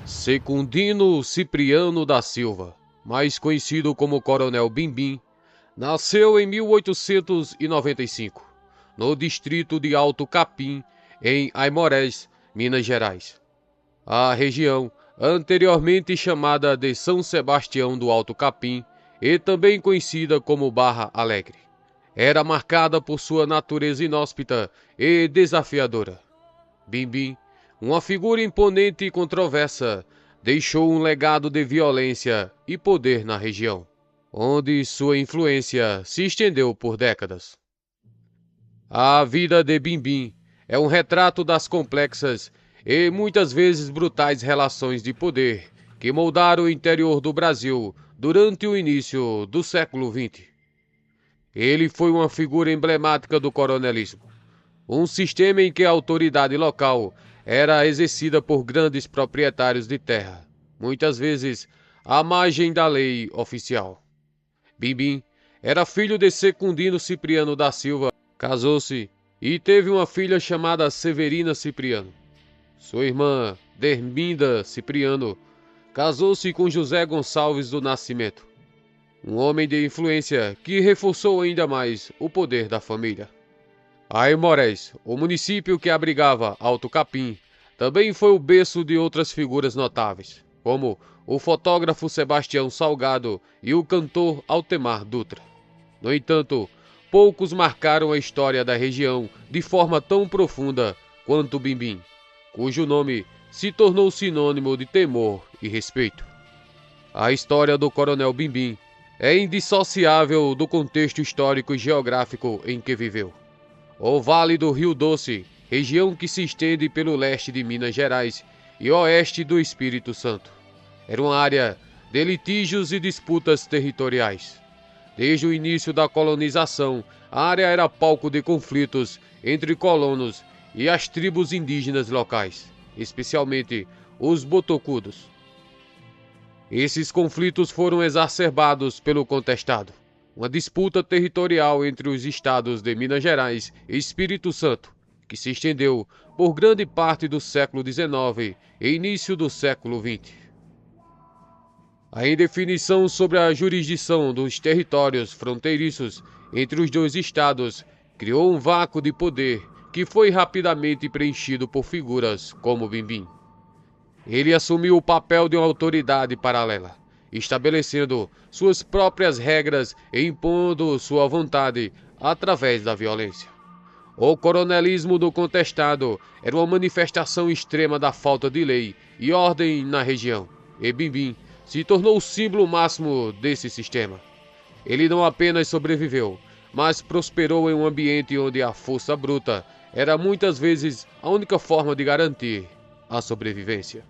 Secundino Cipriano da Silva, mais conhecido como Coronel Bimbim, nasceu em 1895, no distrito de Alto Capim, em Aimorés, Minas Gerais. A região, anteriormente chamada de São Sebastião do Alto Capim, e também conhecida como Barra Alegre, era marcada por sua natureza inóspita e desafiadora. Bimbim, uma figura imponente e controversa, deixou um legado de violência e poder na região, onde sua influência se estendeu por décadas. A vida de Bimbim é um retrato das complexas e muitas vezes brutais relações de poder que moldaram o interior do Brasil durante o início do século XX. Ele foi uma figura emblemática do coronelismo, um sistema em que a autoridade local era exercida por grandes proprietários de terra, muitas vezes à margem da lei oficial. Bimbim era filho de Secundino Cipriano da Silva, casou-se e teve uma filha chamada Severina Cipriano. Sua irmã, Derminda Cipriano, casou-se com José Gonçalves do Nascimento, um homem de influência que reforçou ainda mais o poder da família. Aimorés, o município que abrigava Alto Capim, também foi o berço de outras figuras notáveis, como o fotógrafo Sebastião Salgado e o cantor Altemar Dutra. No entanto, poucos marcaram a história da região de forma tão profunda quanto Bimbim, cujo nome se tornou sinônimo de temor e respeito. A história do Coronel Bimbim é indissociável do contexto histórico e geográfico em que viveu. O Vale do Rio Doce, região que se estende pelo leste de Minas Gerais e oeste do Espírito Santo, era uma área de litígios e disputas territoriais. Desde o início da colonização, a área era palco de conflitos entre colonos e as tribos indígenas locais, especialmente os botocudos. Esses conflitos foram exacerbados pelo contestado, uma disputa territorial entre os estados de Minas Gerais e Espírito Santo, que se estendeu por grande parte do século XIX e início do século XX. A indefinição sobre a jurisdição dos territórios fronteiriços entre os dois estados criou um vácuo de poder que foi rapidamente preenchido por figuras como Bimbim. Ele assumiu o papel de uma autoridade paralela, estabelecendo suas próprias regras e impondo sua vontade através da violência. O coronelismo do contestado era uma manifestação extrema da falta de lei e ordem na região, e Bimbim se tornou o símbolo máximo desse sistema. Ele não apenas sobreviveu, mas prosperou em um ambiente onde a força bruta era muitas vezes a única forma de garantir a sobrevivência.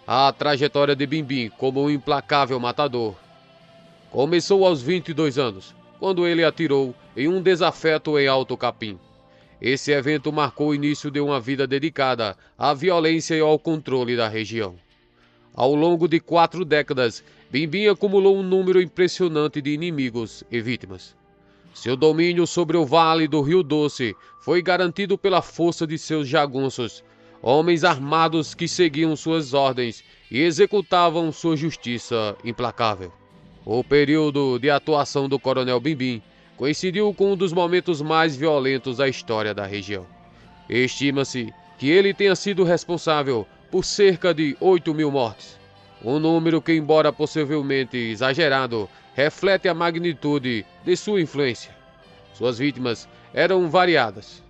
A trajetória de Bimbim como um implacável matador começou aos 22 anos, quando ele atirou em um desafeto em Alto Capim. Esse evento marcou o início de uma vida dedicada à violência e ao controle da região. Ao longo de 4 décadas, Bimbim acumulou um número impressionante de inimigos e vítimas. Seu domínio sobre o Vale do Rio Doce foi garantido pela força de seus jagunços, homens armados que seguiam suas ordens e executavam sua justiça implacável. O período de atuação do Coronel Bimbim coincidiu com um dos momentos mais violentos da história da região. Estima-se que ele tenha sido responsável por cerca de 8.000 mortes, um número que, embora possivelmente exagerado, reflete a magnitude de sua influência. Suas vítimas eram variadas: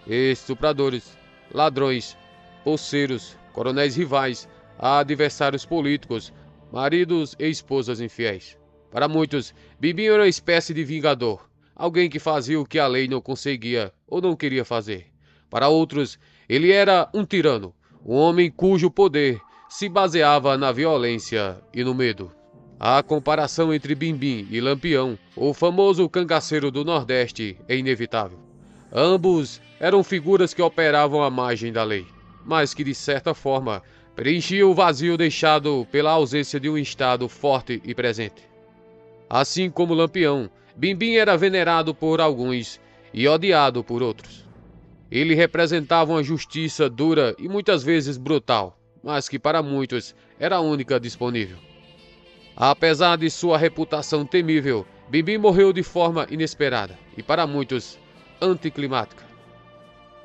estupradores, ladrões, poceiros, coronéis rivais, adversários políticos, maridos e esposas infiéis. Para muitos, Bimbim era uma espécie de vingador, alguém que fazia o que a lei não conseguia ou não queria fazer. Para outros, ele era um tirano, um homem cujo poder se baseava na violência e no medo. A comparação entre Bimbim e Lampião, o famoso cangaceiro do Nordeste, é inevitável. Ambos eram figuras que operavam à margem da lei, mas que, de certa forma, preenchiam o vazio deixado pela ausência de um Estado forte e presente. Assim como Lampião, Bimbim era venerado por alguns e odiado por outros. Ele representava uma justiça dura e muitas vezes brutal, mas que para muitos era a única disponível. Apesar de sua reputação temível, Bimbim morreu de forma inesperada e para muitos anticlimática.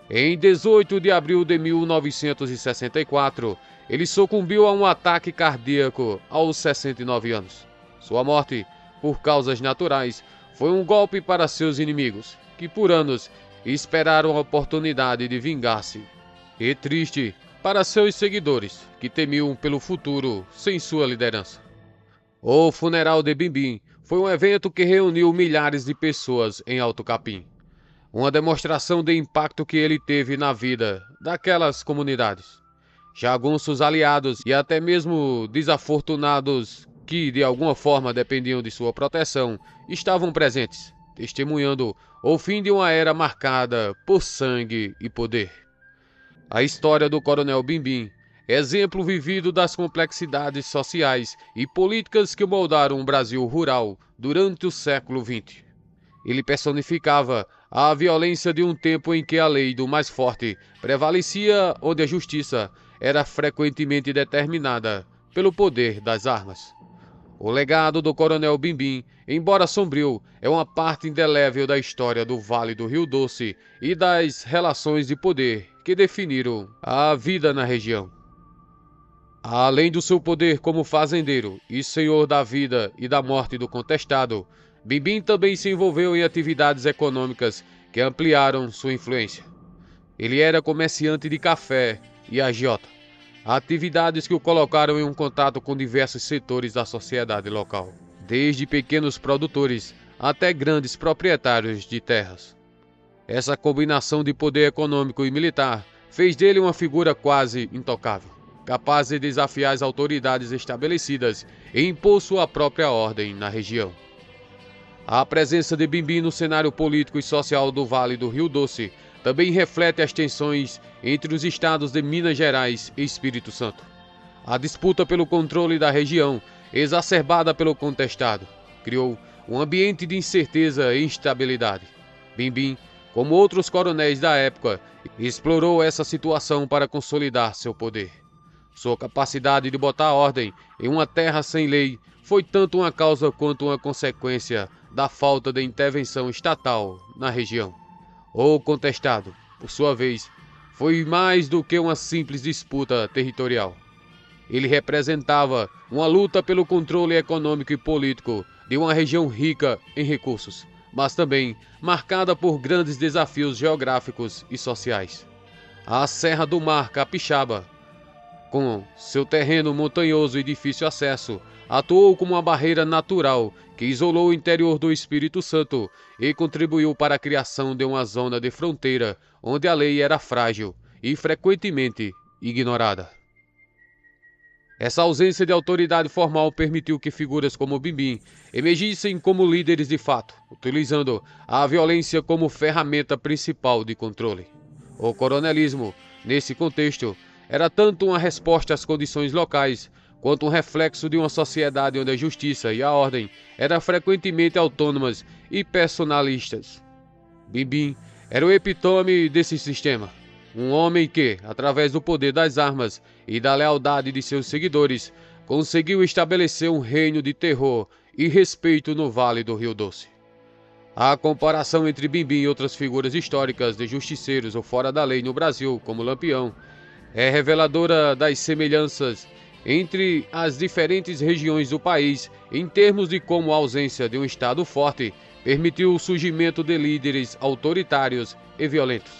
Em 18 de abril de 1964, ele sucumbiu a um ataque cardíaco aos 69 anos. Sua morte, por causas naturais, foi um golpe para seus inimigos, que por anos esperaram a oportunidade de vingar-se, e triste para seus seguidores, que temiam pelo futuro sem sua liderança. O funeral de Bimbim foi um evento que reuniu milhares de pessoas em Alto Capim. Uma demonstração de impacto que ele teve na vida daquelas comunidades. Jagunços aliados e até mesmo desafortunados que de alguma forma dependiam de sua proteção estavam presentes, testemunhando o fim de uma era marcada por sangue e poder. A história do Coronel Bimbim, exemplo vivido das complexidades sociais e políticas que moldaram o Brasil rural durante o século XX. Ele personificava a violência de um tempo em que a lei do mais forte prevalecia, onde a justiça era frequentemente determinada pelo poder das armas. O legado do Coronel Bimbim, embora sombrio, é uma parte indelével da história do Vale do Rio Doce e das relações de poder que definiram a vida na região. Além do seu poder como fazendeiro e senhor da vida e da morte do contestado, Bimbim também se envolveu em atividades econômicas que ampliaram sua influência. Ele era comerciante de café e agiota, atividades que o colocaram em um contato com diversos setores da sociedade local, desde pequenos produtores até grandes proprietários de terras. Essa combinação de poder econômico e militar fez dele uma figura quase intocável, capaz de desafiar as autoridades estabelecidas e impor sua própria ordem na região. A presença de Bimbim no cenário político e social do Vale do Rio Doce também reflete as tensões entre os estados de Minas Gerais e Espírito Santo. A disputa pelo controle da região, exacerbada pelo contestado, criou um ambiente de incerteza e instabilidade. Bimbim, como outros coronéis da época, explorou essa situação para consolidar seu poder. Sua capacidade de botar ordem em uma terra sem lei foi tanto uma causa quanto uma consequência da falta de intervenção estatal na região. O contestado, por sua vez, foi mais do que uma simples disputa territorial. Ele representava uma luta pelo controle econômico e político de uma região rica em recursos, mas também marcada por grandes desafios geográficos e sociais. A Serra do Mar Capixaba, com seu terreno montanhoso e difícil acesso, atuou como uma barreira natural que isolou o interior do Espírito Santo e contribuiu para a criação de uma zona de fronteira onde a lei era frágil e frequentemente ignorada. Essa ausência de autoridade formal permitiu que figuras como Bimbim emergissem como líderes de fato, utilizando a violência como ferramenta principal de controle. O coronelismo, nesse contexto, era tanto uma resposta às condições locais, quanto um reflexo de uma sociedade onde a justiça e a ordem eram frequentemente autônomas e personalistas. Bimbim era o epítome desse sistema. Um homem que, através do poder das armas e da lealdade de seus seguidores, conseguiu estabelecer um reino de terror e respeito no Vale do Rio Doce. A comparação entre Bimbim e outras figuras históricas de justiceiros ou fora da lei no Brasil, como Lampião, é reveladora das semelhanças entre as diferentes regiões do país em termos de como a ausência de um Estado forte permitiu o surgimento de líderes autoritários e violentos.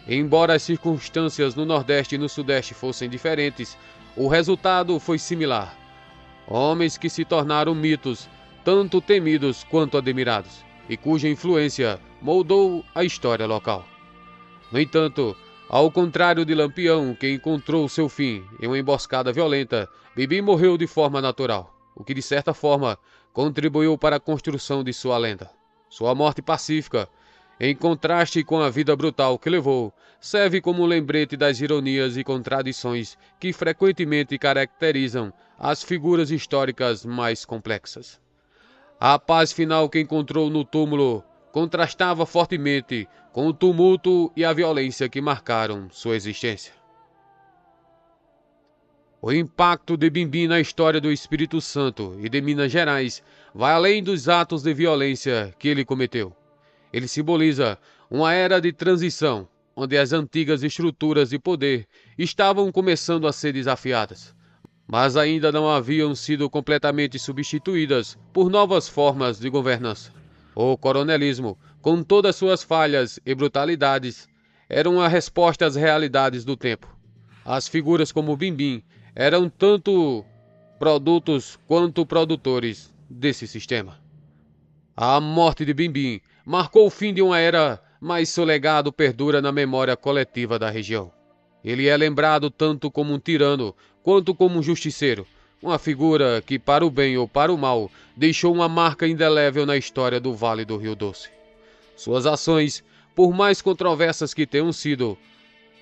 Embora as circunstâncias no Nordeste e no Sudeste fossem diferentes, o resultado foi similar. Homens que se tornaram mitos, tanto temidos quanto admirados, e cuja influência moldou a história local. No entanto, ao contrário de Lampião, que encontrou seu fim em uma emboscada violenta, Bimbim morreu de forma natural, o que de certa forma contribuiu para a construção de sua lenda. Sua morte pacífica, em contraste com a vida brutal que levou, serve como um lembrete das ironias e contradições que frequentemente caracterizam as figuras históricas mais complexas. A paz final que encontrou no túmulo contrastava fortemente com o tumulto e a violência que marcaram sua existência. O impacto de Bimbim na história do Espírito Santo e de Minas Gerais vai além dos atos de violência que ele cometeu. Ele simboliza uma era de transição, onde as antigas estruturas de poder estavam começando a ser desafiadas, mas ainda não haviam sido completamente substituídas por novas formas de governança. O coronelismo, com todas suas falhas e brutalidades, era uma resposta às realidades do tempo. As figuras como Bimbim eram tanto produtos quanto produtores desse sistema. A morte de Bimbim marcou o fim de uma era, mas seu legado perdura na memória coletiva da região. Ele é lembrado tanto como um tirano quanto como um justiceiro, uma figura que, para o bem ou para o mal, deixou uma marca indelével na história do Vale do Rio Doce. Suas ações, por mais controversas que tenham sido,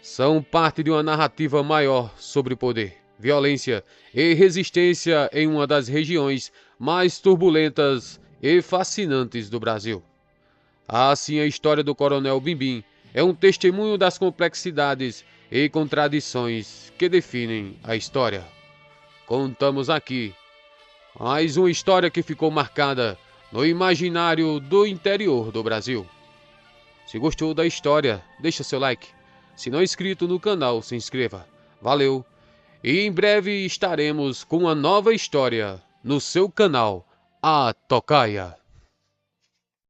são parte de uma narrativa maior sobre poder, violência e resistência em uma das regiões mais turbulentas e fascinantes do Brasil. Assim, a história do Coronel Bimbim é um testemunho das complexidades e contradições que definem a história. Contamos aqui mais uma história que ficou marcada no imaginário do interior do Brasil. Se gostou da história, deixa seu like. Se não é inscrito no canal, se inscreva. Valeu! E em breve estaremos com uma nova história no seu canal A Tocaia.